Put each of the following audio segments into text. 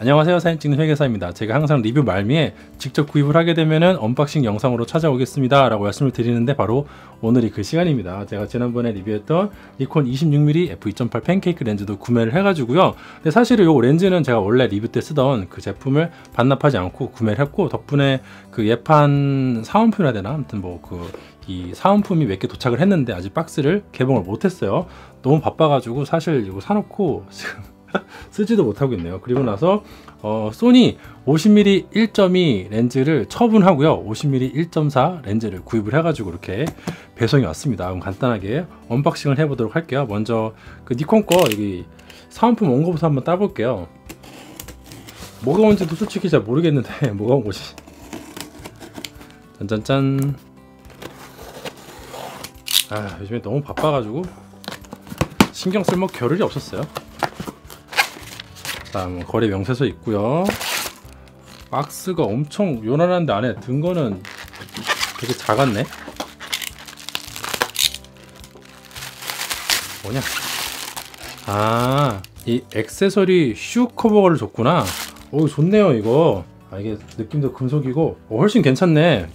안녕하세요, 사진 찍는 회계사입니다. 제가 항상 리뷰 말미에 직접 구입을 하게 되면은 언박싱 영상으로 찾아오겠습니다 라고 말씀을 드리는데 바로 오늘이 그 시간입니다. 제가 지난번에 리뷰했던 니콘 26mm f2.8 팬케이크 렌즈도 구매를 해가지고요. 근데 사실은 이 렌즈는 제가 원래 리뷰 때 쓰던 그 제품을 반납하지 않고 구매를 했고, 덕분에 그 예판 사은품이라 되나? 아무튼 뭐 이 사은품이 몇 개 도착을 했는데 아직 박스를 개봉을 못했어요. 너무 바빠가지고 사실 이거 사놓고 지금 쓰지도 못하고 있네요. 그리고 나서 소니 50mm 1.2 렌즈를 처분하고요, 50mm 1.4 렌즈를 구입을 해가지고 이렇게 배송이 왔습니다. 그럼 간단하게 언박싱을 해보도록 할게요. 먼저 그 니콘 거 여기 사은품 온 거부터 한번 따볼게요. 뭐가 온지도 솔직히 잘 모르겠는데 뭐가 온 거지? 짠짠짠. 요즘에 너무 바빠가지고 신경 쓸 뭐 겨를이 없었어요. 다음 거래 명세서 있고요. 박스가 엄청 요란한데 안에 든 거는 되게 작았네. 뭐냐? 이 액세서리 슈 커버를 줬구나. 오, 좋네요 이거. 이게 느낌도 금속이고 훨씬 괜찮네.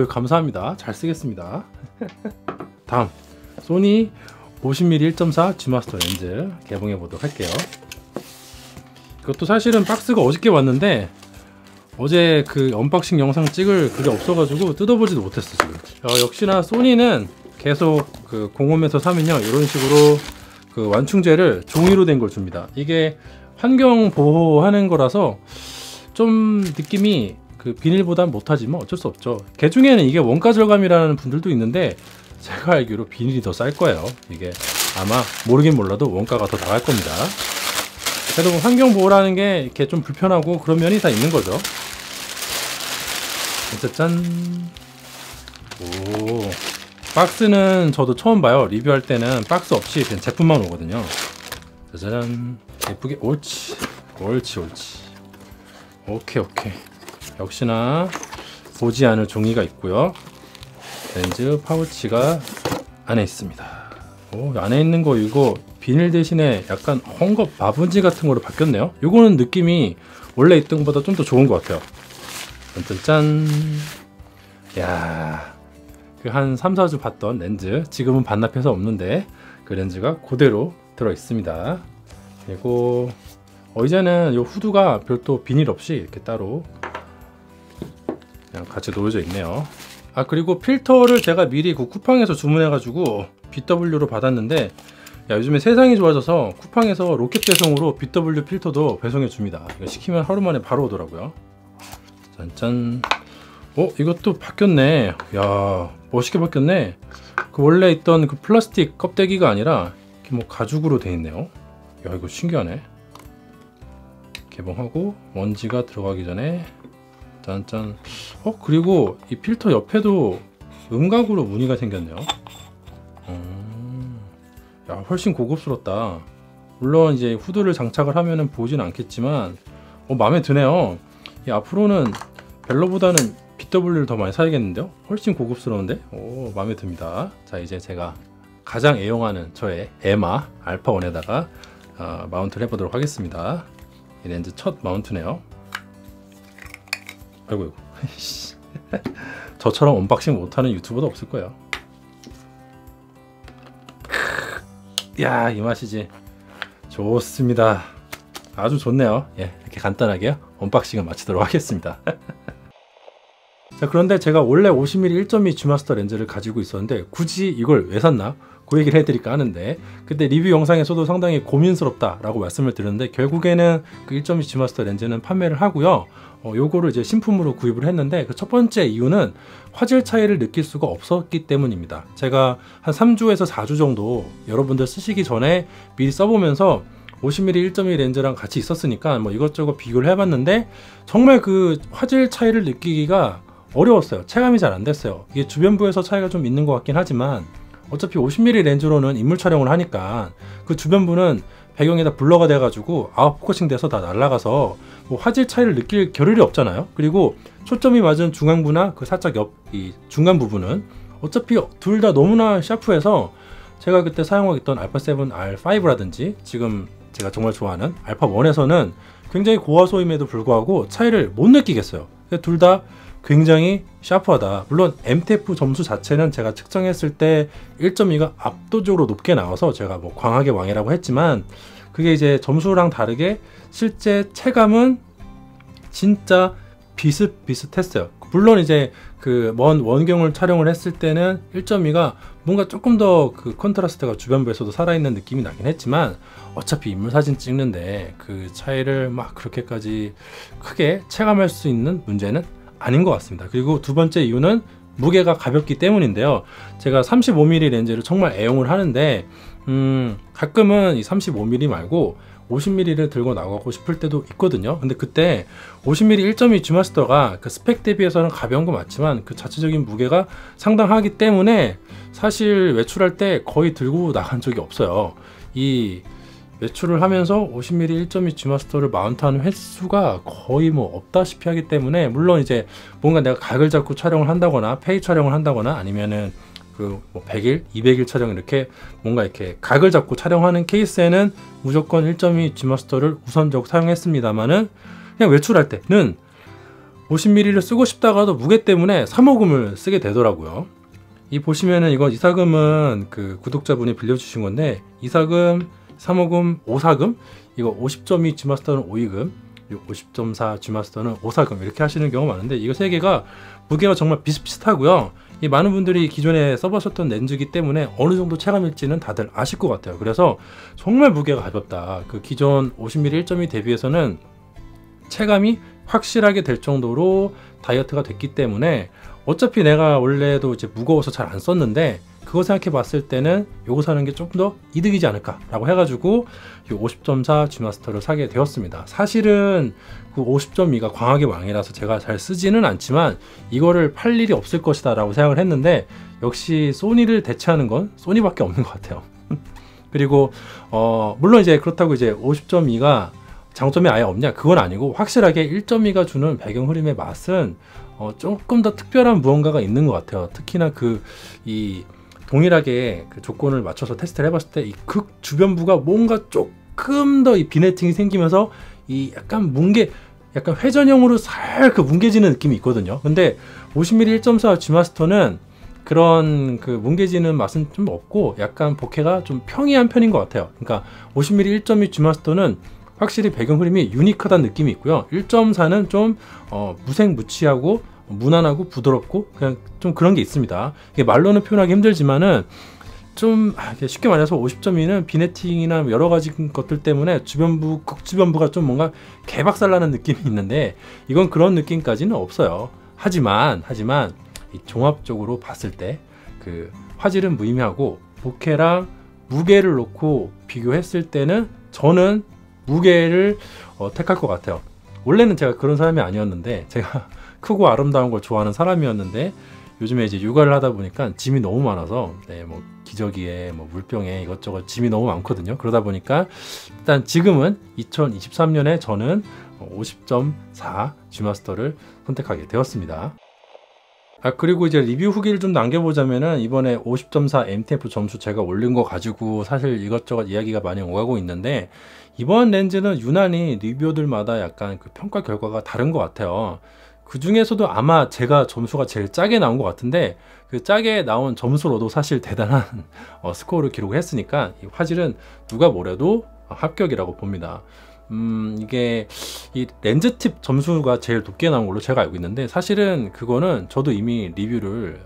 감사합니다. 잘 쓰겠습니다. 다음 소니 50mm 1.4 G마스터 렌즈 개봉해 보도록 할게요. 이것도 사실은 박스가 어저께 왔는데 어제 그 언박싱 영상 찍을 그게 없어가지고 뜯어보지도 못했어 지금. 역시나 소니는 계속 그 공홈에서 사면요 이런 식으로 그 완충제를 종이로 된 걸 줍니다. 이게 환경 보호하는 거라서 좀 느낌이 그 비닐보단 못하지만 어쩔 수 없죠. 개 중에는 이게 원가 절감이라는 분들도 있는데 제가 알기로 비닐이 더 쌀 거예요. 이게 아마 모르긴 몰라도 원가가 더 나갈 겁니다. 그래도 뭐 환경 보호라는 게 이렇게 좀 불편하고 그런 면이 다 있는 거죠. 짠. 오, 박스는 저도 처음 봐요. 리뷰할 때는 박스 없이 그냥 제품만 오거든요. 짜잔. 예쁘게. 옳지. 오케이. 역시나 보지 않을 종이가 있고요. 렌즈 파우치가 안에 있습니다. 안에 있는 거 이거 비닐 대신에 약간 헝겊 마분지 같은 거로 바뀌었네요. 요거는 느낌이 원래 있던 것보다 좀 더 좋은 것 같아요. 짠. 야, 그 한 3-4주 봤던 렌즈 지금은 반납해서 없는데 그 렌즈가 그대로 들어 있습니다. 그리고 이제는 요 후드가 별도 비닐 없이 이렇게 따로 그냥 같이 놓여져 있네요. 그리고 필터를 제가 미리 그 쿠팡에서 주문해가지고 BW로 받았는데 요즘에 세상이 좋아져서 쿠팡에서 로켓 배송으로 BW 필터도 배송해 줍니다. 이거 시키면 하루 만에 바로 오더라고요. 짠짠. 이것도 바뀌었네. 야, 멋있게 바뀌었네. 그 원래 있던 그 플라스틱 껍데기가 아니라 이렇게 뭐 가죽으로 돼 있네요. 야, 이거 신기하네. 개봉하고 먼지가 들어가기 전에 짠짠. 그리고 이 필터 옆에도 음각으로 무늬가 생겼네요. 야, 훨씬 고급스럽다. 물론 이제 후드를 장착을 하면은 보진 않겠지만 마음에 드네요. 앞으로는 벨로보다는 BW를 더 많이 사야겠는데요. 훨씬 고급스러운데 마음에 듭니다. 자, 이제 제가 가장 애용하는 저의 에마 알파1에다가 마운트를 해보도록 하겠습니다. 이 렌즈 첫 마운트네요. 아이고 저처럼 언박싱 못하는 유튜버도 없을 거예요. 야, 이 맛이지. 좋습니다. 아주 좋네요. 이렇게 간단하게 언박싱을 마치도록 하겠습니다. 자, 그런데 제가 원래 50mm 1.2 G마스터 렌즈를 가지고 있었는데 굳이 이걸 왜 샀나? 그 얘기를 해드릴까 하는데, 그때 리뷰 영상에서도 상당히 고민스럽다 라고 말씀을 드렸는데 결국에는 그 1.2 G마스터 렌즈는 판매를 하고요. 요거를 이제 신품으로 구입을 했는데 그 첫 번째 이유는 화질 차이를 느낄 수가 없었기 때문입니다. 제가 한 3주에서 4주 정도 여러분들 쓰시기 전에 미리 써보면서 50mm 1.2 렌즈랑 같이 있었으니까 뭐 이것저것 비교를 해봤는데 정말 그 화질 차이를 느끼기가 어려웠어요. 체감이 잘 안 됐어요. 이게 주변부에서 차이가 좀 있는 것 같긴 하지만 어차피 50mm 렌즈로는 인물 촬영을 하니까 그 주변부는 배경에다 블러가 돼가지고 아웃포커싱 돼서 다 날아가서 뭐 화질 차이를 느낄 겨를이 없잖아요. 그리고 초점이 맞은 중앙부나 그 살짝 옆 이 중간 부분은 어차피 둘 다 너무나 샤프해서 제가 그때 사용하고 있던 알파7 R5라든지 지금 제가 정말 좋아하는 알파 1에서는 굉장히 고화소임에도 불구하고 차이를 못 느끼겠어요. 둘 다 굉장히 샤프하다. 물론 MTF 점수 자체는 제가 측정했을 때 1.2가 압도적으로 높게 나와서 제가 뭐 광학의 왕이라고 했지만, 그게 이제 점수랑 다르게 실제 체감은 진짜 비슷비슷했어요. 물론 이제 그 먼 원경을 촬영을 했을 때는 1.2가 뭔가 조금 더 그 컨트라스트가 주변부에서도 살아있는 느낌이 나긴 했지만, 어차피 인물 사진 찍는데 그 차이를 막 그렇게까지 크게 체감할 수 있는 문제는 아닌 것 같습니다. 그리고 두 번째 이유는 무게가 가볍기 때문인데요. 제가 35mm 렌즈를 정말 애용을 하는데 가끔은 이 35mm 말고 50mm를 들고 나가고 싶을 때도 있거든요. 근데 그때 50mm 1.2 G마스터가 그 스펙 대비해서는 가벼운 거 맞지만 그 자체적인 무게가 상당하기 때문에 사실 외출할 때 거의 들고 나간 적이 없어요. 이 외출을 하면서 50mm 1.2 G마스터를 마운트하는 횟수가 거의 뭐 없다시피 하기 때문에, 물론 이제 뭔가 내가 각을 잡고 촬영을 한다거나 페이 촬영을 한다거나 아니면은 그 뭐 100일, 200일 촬영 이렇게 뭔가 이렇게 각을 잡고 촬영하는 케이스에는 무조건 1.2 G마스터를 우선적 사용했습니다만은, 그냥 외출할 때는 50mm를 쓰고 싶다가도 무게 때문에 3호금을 쓰게 되더라고요. 이 보시면은 이건 이사금은 그 구독자분이 빌려주신 건데, 이사금, 3호금, 5사금, 이거 50.2 G마스터는 5이금, 50.4 G마스터는 5사금 이렇게 하시는 경우가 많은데, 이거 세 개가 무게가 정말 비슷비슷하고요. 이 많은 분들이 기존에 써보셨던 렌즈이기 때문에 어느 정도 체감일지는 다들 아실 것 같아요. 그래서 정말 무게가 가볍다. 그 기존 50mm 1.2 대비해서는 체감이 확실하게 될 정도로 다이어트가 됐기 때문에, 어차피 내가 원래도 이제 무거워서 잘 안 썼는데 그거 생각해 봤을 때는 요거 사는 게 조금 더 이득이지 않을까 라고 해가지고 이 50.4 G마스터를 사게 되었습니다. 사실은 그 50.2가 광학의 왕이라서 제가 잘 쓰지는 않지만 이거를 팔 일이 없을 것이다 라고 생각을 했는데, 역시 소니를 대체하는 건 소니밖에 없는 것 같아요. 그리고 물론 이제 그렇다고 이제 50.2가 장점이 아예 없냐, 그건 아니고, 확실하게 1.2가 주는 배경 흐림의 맛은 조금 더 특별한 무언가가 있는 것 같아요. 특히나 이 동일하게 그 조건을 맞춰서 테스트를 해봤을 때 이 극 주변부가 뭔가 조금 더 이 비네팅이 생기면서 이 약간 약간 회전형으로 살 뭉개지는 느낌이 있거든요. 근데 50mm 1.4 G마스터는 그런 그 뭉개지는 맛은 좀 없고 약간 보케가 좀 평이한 편인 것 같아요. 그러니까 50mm 1.2 G마스터는 확실히 배경 흐림이 유니크하다는 느낌이 있고요. 1.4는 좀 무색무취하고 무난하고 부드럽고 그냥 좀 그런 게 있습니다. 이게 말로는 표현하기 힘들지만은 좀 쉽게 말해서 50.2는 비네팅이나 여러 가지 것들 때문에 극주변부가 좀 뭔가 개박살나는 느낌이 있는데, 이건 그런 느낌까지는 없어요. 하지만 이 종합적으로 봤을 때 그 화질은 무의미하고 보케랑 무게를 놓고 비교했을 때는 저는 무게를 택할 것 같아요. 원래는 제가 그런 사람이 아니었는데, 제가 크고 아름다운 걸 좋아하는 사람이었는데 요즘에 이제 육아를 하다 보니까 짐이 너무 많아서 뭐 기저귀에 뭐 물병에 이것저것 짐이 너무 많거든요. 그러다 보니까 일단 지금은 2023년에 저는 50.4 G마스터를 선택하게 되었습니다. 그리고 이제 리뷰 후기를 좀 남겨보자면은, 이번에 50.4 MTF 점수 제가 올린 거 가지고 사실 이것저것 이야기가 많이 오가고 있는데, 이번 렌즈는 유난히 리뷰들마다 약간 그 평가 결과가 다른 것 같아요. 그 중에서도 아마 제가 점수가 제일 짜게 나온 것 같은데, 그 짜게 나온 점수로도 사실 대단한 스코어를 기록했으니까 이 화질은 누가 뭐래도 합격이라고 봅니다. 이게 이 렌즈 팁 점수가 제일 높게 나온 걸로 제가 알고 있는데, 사실은 그거는 저도 이미 리뷰를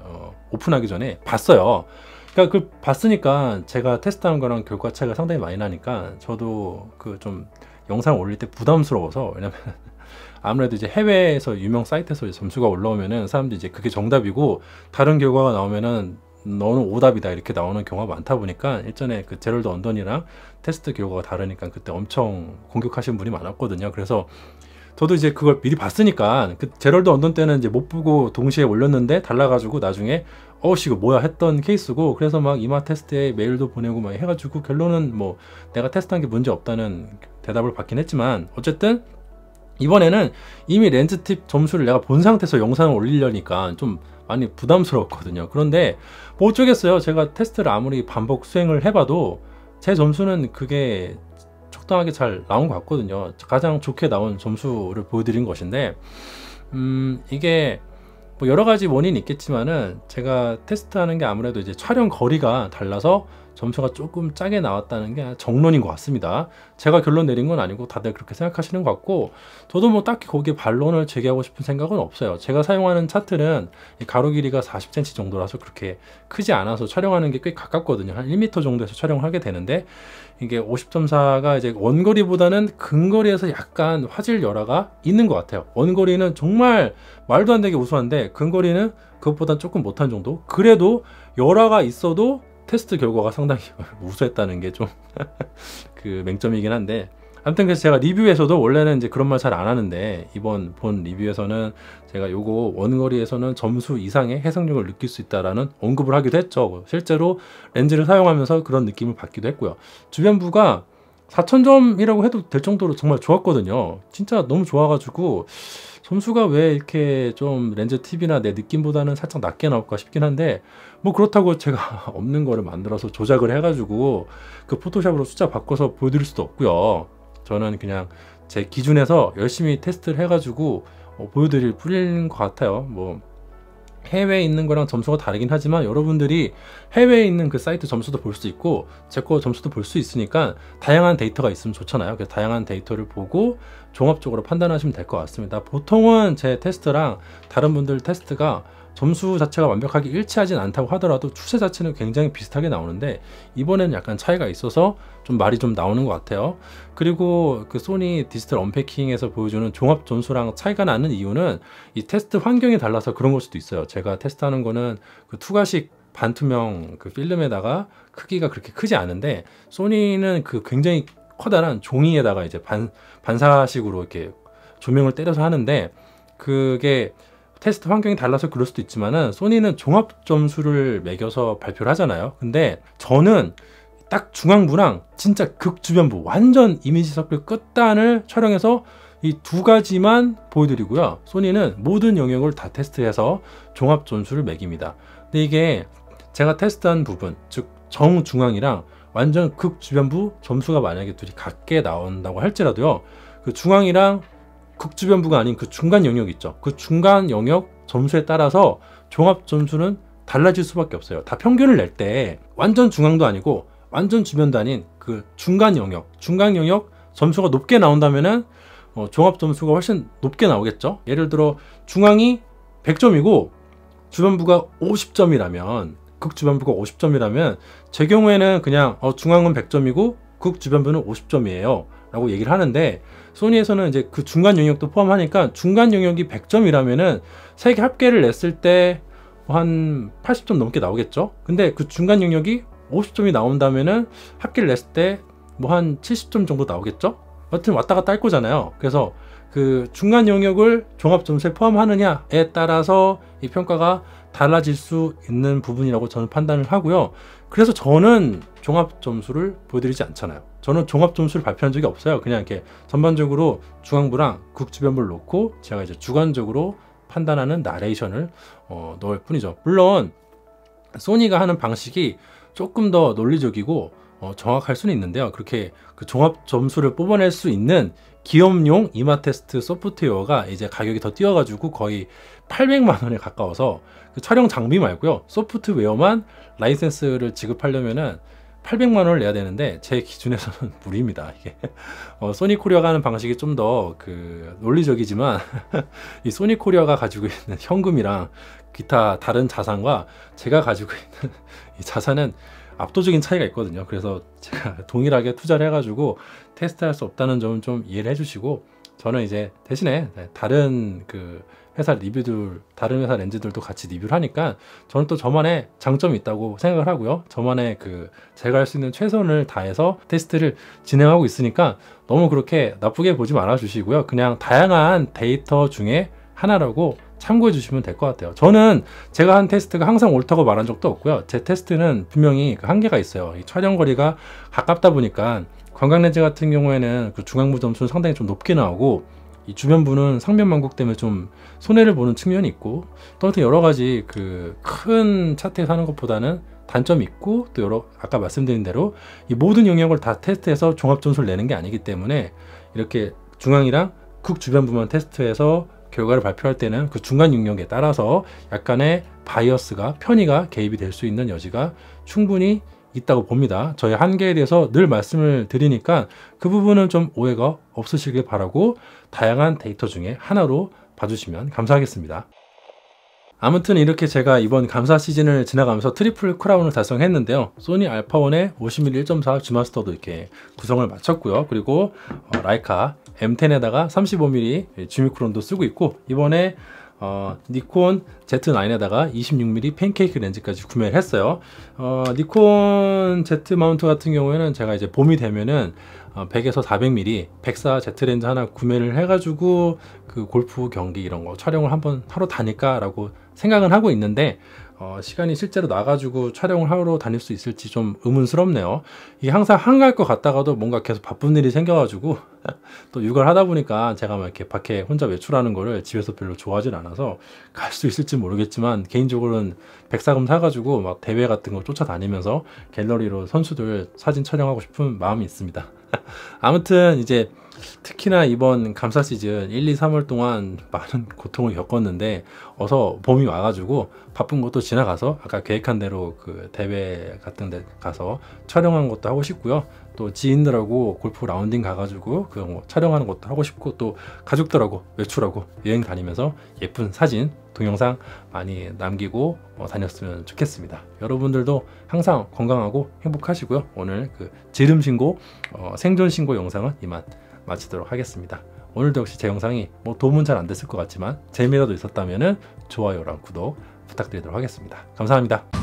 오픈하기 전에 봤어요. 그러니까 그 봤으니까 제가 테스트한 거랑 결과 차이가 상당히 많이 나니까 저도 그 좀 영상 올릴 때 부담스러워서, 왜냐면 아무래도 이제 해외에서 유명 사이트에서 점수가 올라오면은 사람들이 이제 그게 정답이고 다른 결과가 나오면은 너는 오답이다 이렇게 나오는 경우가 많다 보니까, 일전에 그 제럴드 언던이랑 테스트 결과가 다르니까 그때 엄청 공격하신 분이 많았거든요. 그래서 저도 이제 그걸 미리 봤으니까, 그 제럴드 언던 때는 이제 못 보고 동시에 올렸는데 달라가지고 나중에 어우씨 이거 뭐야 했던 케이스고, 그래서 막 이마 테스트에 메일도 보내고 막 해가지고 결론은 뭐 내가 테스트한 게 문제 없다는 대답을 받긴 했지만, 어쨌든 이번에는 이미 렌즈 팁 점수를 내가 본 상태에서 영상을 올리려니까 좀 많이 부담스러웠거든요. 그런데 뭐 어쩌겠어요. 제가 테스트를 아무리 반복 수행을 해봐도 제 점수는 그게 적당하게 잘 나온 것 같거든요. 가장 좋게 나온 점수를 보여드린 것인데 이게 뭐 여러 가지 원인이 있겠지만은 제가 테스트하는 게 아무래도 이제 촬영 거리가 달라서 점수가 조금 짜게 나왔다는 게 정론인 것 같습니다. 제가 결론 내린 건 아니고 다들 그렇게 생각하시는 것 같고, 저도 뭐 딱히 거기에 반론을 제기하고 싶은 생각은 없어요. 제가 사용하는 차트는 가로 길이가 40cm 정도라서 그렇게 크지 않아서 촬영하는 게 꽤 가깝거든요. 한 1m 정도에서 촬영을 하게 되는데, 이게 50.4가 이제 원거리보다는 근거리에서 약간 화질 열화가 있는 것 같아요. 원거리는 정말 말도 안 되게 우수한데 근거리는 그것보단 조금 못한 정도. 그래도 열화가 있어도 테스트 결과가 상당히 우수했다는 게 좀 그 맹점이긴 한데, 아무튼 그래서 제가 리뷰에서도 원래는 이제 그런 말 잘 안 하는데, 이번 본 리뷰에서는 제가 요거 원거리에서는 점수 이상의 해상력을 느낄 수 있다라는 언급을 하기도 했죠. 실제로 렌즈를 사용하면서 그런 느낌을 받기도 했고요. 주변부가 4000점이라고 해도 될 정도로 정말 좋았거든요. 진짜 너무 좋아가지고 점수가 왜 이렇게 좀 렌즈 팁이나 내 느낌보다는 살짝 낮게 나올까 싶긴 한데, 뭐 그렇다고 제가 없는 거를 만들어서 조작을 해가지고 그 포토샵으로 숫자 바꿔서 보여드릴 수도 없고요. 저는 그냥 제 기준에서 열심히 테스트를 해가지고 보여드릴 뿐인 것 같아요. 뭐 해외에 있는 거랑 점수가 다르긴 하지만 여러분들이 해외에 있는 그 사이트 점수도 볼 수 있고 제 거 점수도 볼 수 있으니까 다양한 데이터가 있으면 좋잖아요. 그래서 다양한 데이터를 보고 종합적으로 판단하시면 될 것 같습니다. 보통은 제 테스트랑 다른 분들 테스트가 점수 자체가 완벽하게 일치하진 않다고 하더라도 추세 자체는 굉장히 비슷하게 나오는데, 이번에는 약간 차이가 있어서 좀 말이 좀 나오는 것 같아요. 그리고 그 소니 디지털 언패킹에서 보여주는 종합 점수랑 차이가 나는 이유는 이 테스트 환경이 달라서 그런 걸 수도 있어요. 제가 테스트하는 거는 그 투과식 반투명 그 필름에다가 크기가 그렇게 크지 않은데, 소니는 그 굉장히 커다란 종이에다가 이제 반사식으로 이렇게 조명을 때려서 하는데, 그게 테스트 환경이 달라서 그럴 수도 있지만은 소니는 종합 점수를 매겨서 발표를 하잖아요. 근데 저는 딱 중앙부랑 진짜 극주변부 완전 이미지 서클 끝단을 촬영해서 이 두 가지만 보여드리고요. 소니는 모든 영역을 다 테스트해서 종합 점수를 매깁니다. 근데 이게 제가 테스트한 부분, 즉 정중앙이랑 완전 극주변부 점수가 만약에 둘이 같게 나온다고 할지라도요, 그 중앙이랑 극주변부가 아닌 그 중간 영역 있죠. 그 중간 영역 점수에 따라서 종합 점수는 달라질 수밖에 없어요. 다 평균을 낼 때 완전 중앙도 아니고 완전 주변도 아닌 그 중간 영역 점수가 높게 나온다면은 종합 점수가 훨씬 높게 나오겠죠. 예를 들어 중앙이 100점이고 주변부가 50점이라면, 극주변부가 50점이라면 제 경우에는 그냥 중앙은 100점이고 극주변부는 50점이에요 라고 얘기를 하는데, 소니에서는 이제 그 중간 영역도 포함하니까 중간 영역이 100점이라면은 세 개 합계를 냈을 때 한 80점 넘게 나오겠죠. 근데 그 중간 영역이 50점이 나온다면은 합계를 냈을 때 뭐 한 70점 정도 나오겠죠. 여튼 왔다 갔다 할 거잖아요. 그래서 그 중간 영역을 종합 점수에 포함하느냐에 따라서 이 평가가 달라질 수 있는 부분이라고 저는 판단을 하고요. 그래서 저는 종합 점수를 보여드리지 않잖아요. 저는 종합 점수를 발표한 적이 없어요. 그냥 이렇게 전반적으로 중앙부랑 극주변부를 놓고 제가 이제 주관적으로 판단하는 나레이션을 넣을 뿐이죠. 물론 소니가 하는 방식이 조금 더 논리적이고 정확할 수는 있는데요. 그렇게 그 종합 점수를 뽑아낼 수 있는 기업용 이마 테스트 소프트웨어가 이제 가격이 더 뛰어가지고 거의 800만 원에 가까워서 그 촬영 장비 말고요, 소프트웨어만 라이센스를 지급하려면은 800만 원을 내야 되는데 제 기준에서는 무리입니다. 이게 소니 코리아가 하는 방식이 좀 더 그 논리적이지만 이 소니 코리아가 가지고 있는 현금이랑 기타 다른 자산과 제가 가지고 있는 이 자산은 압도적인 차이가 있거든요. 그래서 제가 동일하게 투자를 해가지고 테스트할 수 없다는 점은 좀 이해를 해주시고, 저는 이제 대신에 다른 그 회사 리뷰들, 다른 회사 렌즈들도 같이 리뷰를 하니까 저는 또 저만의 장점이 있다고 생각을 하고요. 저만의 그 제가 할 수 있는 최선을 다해서 테스트를 진행하고 있으니까 너무 그렇게 나쁘게 보지 말아 주시고요. 그냥 다양한 데이터 중에 하나라고 참고해 주시면 될 것 같아요. 저는 제가 한 테스트가 항상 옳다고 말한 적도 없고요. 제 테스트는 분명히 그 한계가 있어요. 이 촬영 거리가 가깝다 보니까 관광렌즈 같은 경우에는 그 중앙부 점수는 상당히 좀 높게 나오고, 이 주변부는 상면 만국 때문에 좀 손해를 보는 측면이 있고, 또 여러 가지 그 큰 차트에서 하는 것보다는 단점이 있고 또 여러 아까 말씀드린 대로 이 모든 영역을 다 테스트해서 종합 점수를 내는 게 아니기 때문에 이렇게 중앙이랑 극 주변부만 테스트해서 결과를 발표할 때는 그 중간 영역에 따라서 약간의 바이어스가 편의가 개입이 될 수 있는 여지가 충분히 있다고 봅니다. 저의 한계에 대해서 늘 말씀을 드리니까 그 부분은 좀 오해가 없으시길 바라고 다양한 데이터 중에 하나로 봐주시면 감사하겠습니다. 아무튼 이렇게 제가 이번 감사 시즌을 지나가면서 트리플 크라운을 달성했는데요. 소니 알파1의 50mm 1.4 G마스터도 이렇게 구성을 마쳤고요. 그리고 라이카 M10에다가 35mm G미크론도 쓰고 있고, 이번에 니콘 Z9에다가 26mm 팬케이크 렌즈까지 구매를 했어요. 니콘 Z 마운트 같은 경우에는 제가 이제 봄이 되면은 100에서 400mm 104 Z 렌즈 하나 구매를 해가지고 그 골프 경기 이런 거 촬영을 한번 하러 다닐까 라고 생각은 하고 있는데, 시간이 실제로 나가지고 촬영을 하러 다닐 수 있을지 좀 의문스럽네요. 이게 항상 한가할 것 같다가도 뭔가 계속 바쁜 일이 생겨가지고 또 육아를 하다 보니까 제가 막 이렇게 밖에 혼자 외출하는 거를 집에서 별로 좋아하진 않아서 갈 수 있을지 모르겠지만, 개인적으로는 백사금 사가지고 막 대회 같은 거 쫓아다니면서 갤러리로 선수들 사진 촬영하고 싶은 마음이 있습니다. 아무튼 이제 특히나 이번 감사 시즌 1, 2, 3월 동안 많은 고통을 겪었는데, 어서 봄이 와가지고 바쁜 것도 지나가서 아까 계획한 대로 그 대회 같은 데 가서 촬영한 것도 하고 싶고요. 또 지인들하고 골프 라운딩 가가지고 그 촬영하는 것도 하고 싶고, 또 가족들하고 외출하고 여행 다니면서 예쁜 사진, 동영상 많이 남기고 다녔으면 좋겠습니다. 여러분들도 항상 건강하고 행복하시고요. 오늘 그 지름 신고, 생존 신고 영상은 이만 마치도록 하겠습니다. 오늘도 역시 제 영상이 뭐 도움은 잘 안 됐을 것 같지만 재미라도 있었다면 좋아요랑 구독 부탁드리도록 하겠습니다. 감사합니다.